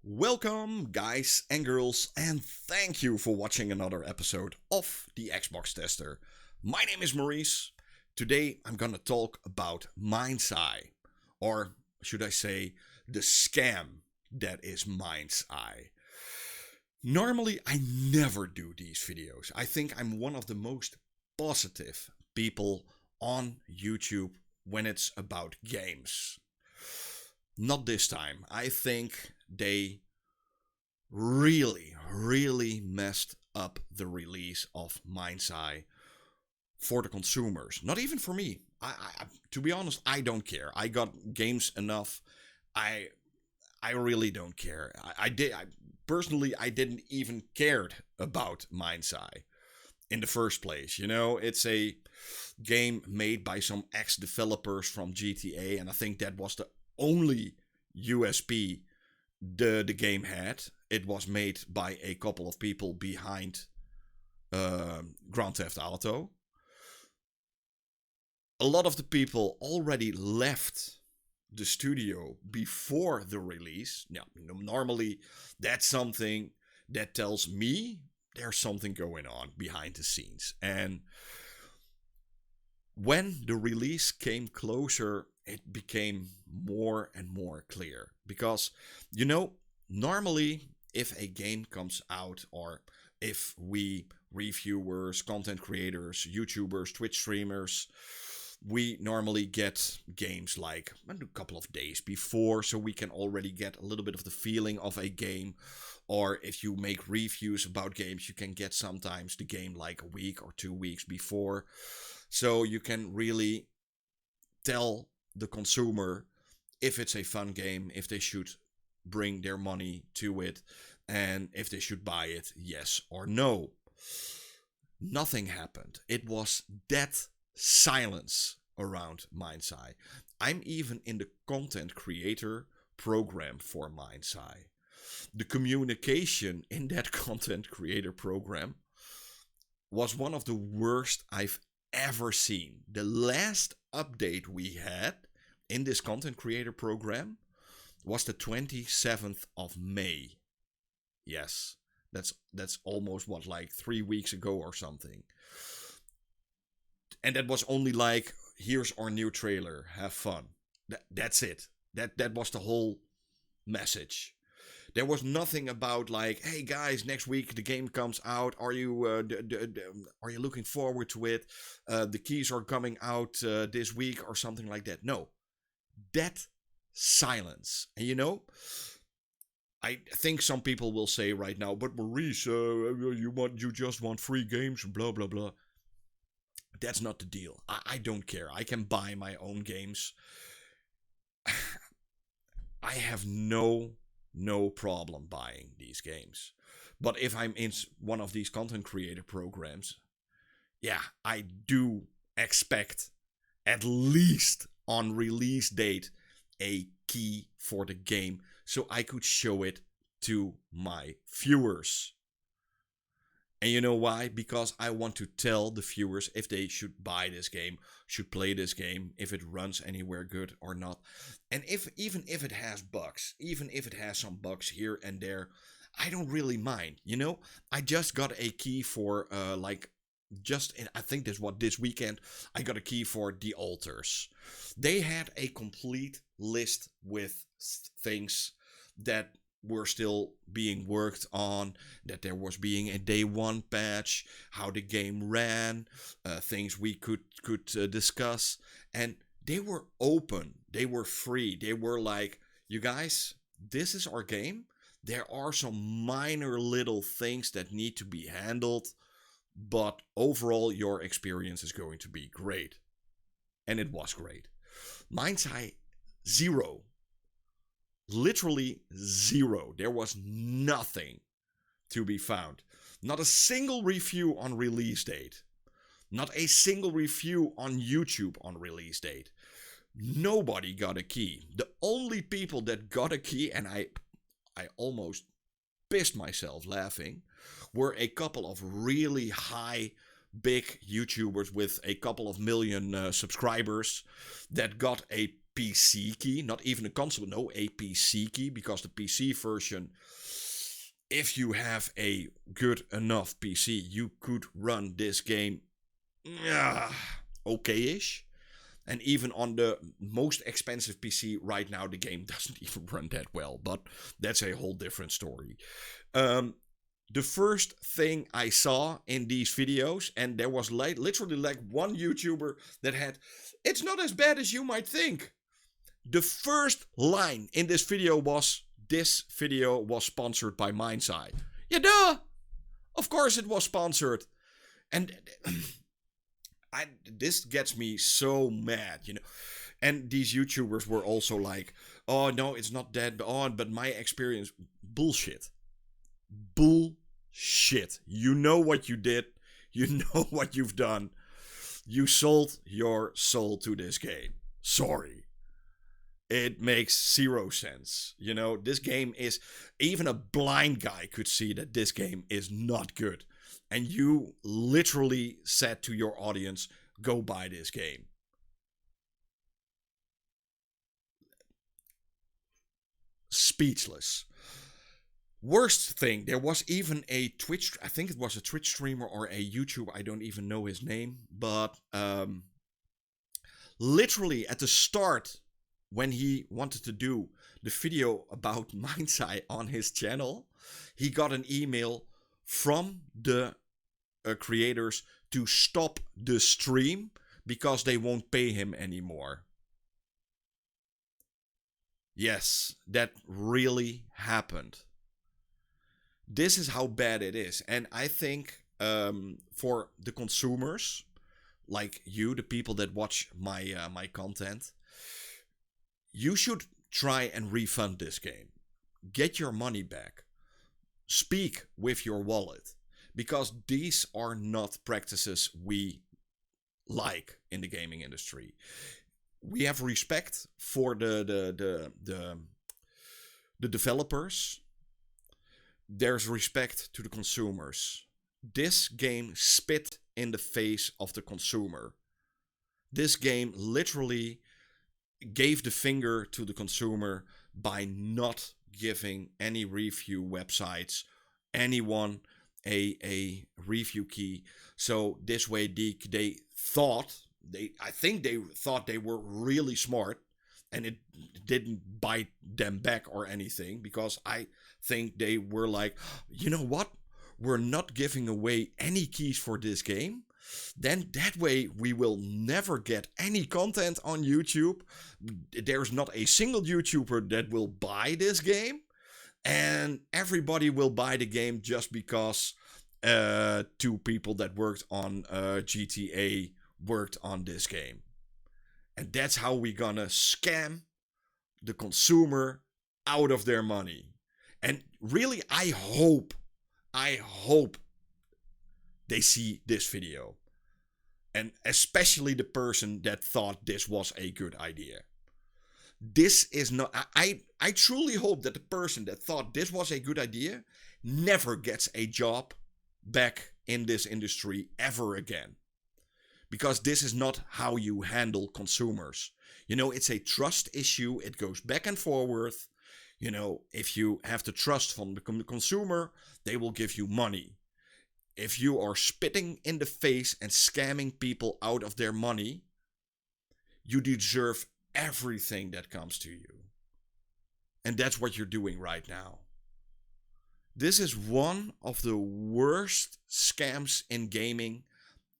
Welcome, guys and girls, and thank you for watching another episode of the Xbox Tester. My name is Maurice. Today I'm gonna talk about Mindseye, or should I say, the scam that is Mindseye. Normally, I never do these videos. I think I'm one of the most positive people on YouTube when it's about games. Not this time. I think they really messed up the release of Mindseye for the consumers. Not even for me. To be honest, I don't care. I got games enough. I really don't care. Personally, I didn't even cared about Mindseye in the first place. You know, it's a game made by some ex-developers from GTA, and I think that was the only USP the game had. It was made by a couple of people behind Grand Theft Auto. A lot of the people already left the studio before the release. Now, normally that's something that tells me there's something going on behind the scenes. And when the release came closer, it became more and more clear. Because, normally if a game comes out, or if we reviewers, content creators, YouTubers, Twitch streamers, we normally get games like a couple of days before, so we can already get a little bit of the feeling of a game. Or if you make reviews about games, you can get sometimes the game like a week or 2 weeks before. So you can really tell the consumer if it's a fun game, if they should bring their money to it, and if they should buy it, yes or no. Nothing happened. It was dead silence around Mindseye. I'm even in the content creator program for Mindseye. The communication in that content creator program was one of the worst I've ever seen. The last update we had in this content creator program was the 27th of May. Yes, that's almost like 3 weeks ago or something. And that was only like, here's our new trailer, have fun. That's it. That was the whole message. There was nothing about like, hey guys, next week the game comes out. Are you looking forward to it? The keys are coming out this week or something like that. No, that silence. And I think some people will say right now, but Maurice, you just want free games, blah blah blah. That's not the deal. I don't care. I can buy my own games. I have no problem buying these games. But if I'm in one of these content creator programs, yeah, I do expect at least on release date a key for the game so I could show it to my viewers. And you know why? Because I want to tell the viewers if they should buy this game, should play this game, if it runs anywhere good or not. And even if it has bugs, even if it has some bugs here and there, I don't really mind. I just got a key for I think this weekend, I got a key for The Altars. They had a complete list with things that were still being worked on, that there was being a day one patch, how the game ran, things we could discuss, and they were open, they were free, they were like, you guys, this is our game. There are some minor little things that need to be handled, but overall your experience is going to be great. And it was great. Mindseye, zero. Literally zero. There was nothing to be found. Not a single review on release date. Not a single review on YouTube on release date. Nobody got a key. The only people that got a key, and I almost pissed myself laughing, were a couple of really high, big YouTubers with a couple of million subscribers that got a PC key, not even a console, no, a PC key, because the PC version, if you have a good enough PC, you could run this game okay-ish. And even on the most expensive PC right now, the game doesn't even run that well, but that's a whole different story. The first thing I saw in these videos, and there was literally like one YouTuber that had, it's not as bad as you might think. The first line in this video was sponsored by Mindseye. Yeah, duh! Of course it was sponsored. And this gets me so mad, you know. And these YouTubers were also like, oh, no, it's not that, but my experience. Bullshit. Bullshit. You know what you did. You know what you've done. You sold your soul to this game. Sorry. It makes zero sense. You know, this game is... Even a blind guy could see that this game is not good. And you literally said to your audience, go buy this game. Speechless. Worst thing, there was even a Twitch... I think it was a Twitch streamer or a YouTuber. I don't even know his name. But literally at the start... when he wanted to do the video about Mindseye on his channel, he got an email from the creators to stop the stream because they won't pay him anymore. Yes, that really happened. This is how bad it is. And I think for the consumers, like you, the people that watch my content... You should try and refund this game. Get your money back. Speak with your wallet. Because these are not practices we like in the gaming industry. We have respect for the developers. There's respect to the consumers. This game spit in the face of the consumer. This game literally gave the finger to the consumer by not giving any review websites, anyone a review key. So this way I think they thought they were really smart, and it didn't bite them back or anything, because I think they were like, you know what? We're not giving away any keys for this game. Then that way we will never get any content on YouTube. There's not a single YouTuber that will buy this game. And everybody will buy the game just because two people that worked on GTA worked on this game. And that's how we're gonna scam the consumer out of their money. And really, I hope they see this video. And especially the person that thought this was a good idea. This is not... I truly hope that the person that thought this was a good idea never gets a job back in this industry ever again. Because this is not how you handle consumers. You know, it's a trust issue. It goes back and forward. You know, if you have the trust from the consumer, they will give you money. If you are spitting in the face and scamming people out of their money, you deserve everything that comes to you. And that's what you're doing right now. This is one of the worst scams in gaming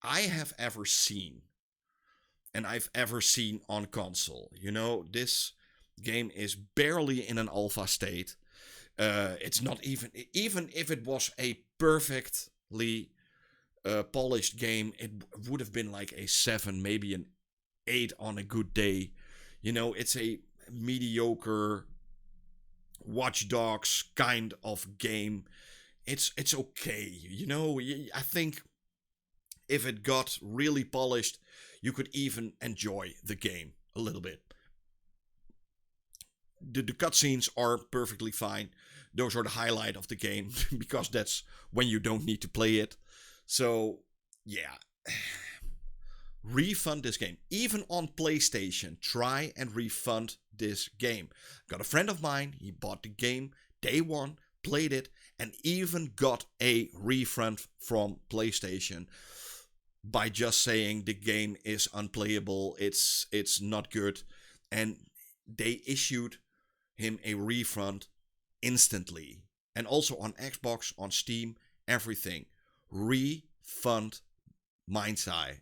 I have ever seen. And I've ever seen on console. You know, this game is barely in an alpha state. It's not even if it was a perfectly polished game, it would have been like a 7, maybe an 8 on a good day. You know, it's a mediocre Watch Dogs kind of game. It's okay. You know, I think if it got really polished, you could even enjoy the game a little bit. The cutscenes are perfectly fine. Those are the highlight of the game because that's when you don't need to play it. So, yeah. refund this game. Even on PlayStation, try and refund this game. Got a friend of mine, he bought the game day one, played it, and even got a refund from PlayStation by just saying the game is unplayable, it's not good, and they issued him a refund instantly. And also on Xbox, on Steam, everything. Refund Mindseye.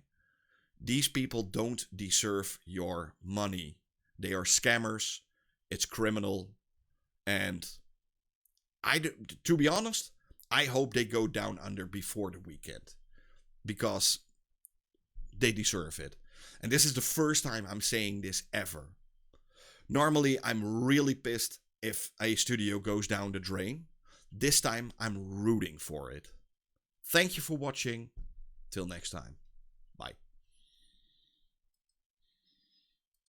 These people don't deserve your money. They are scammers. It's criminal. And to be honest, I hope they go down under before the weekend. Because they deserve it. And this is the first time I'm saying this ever. Normally, I'm really pissed if a studio goes down the drain. This time, I'm rooting for it. Thank you for watching. Till next time.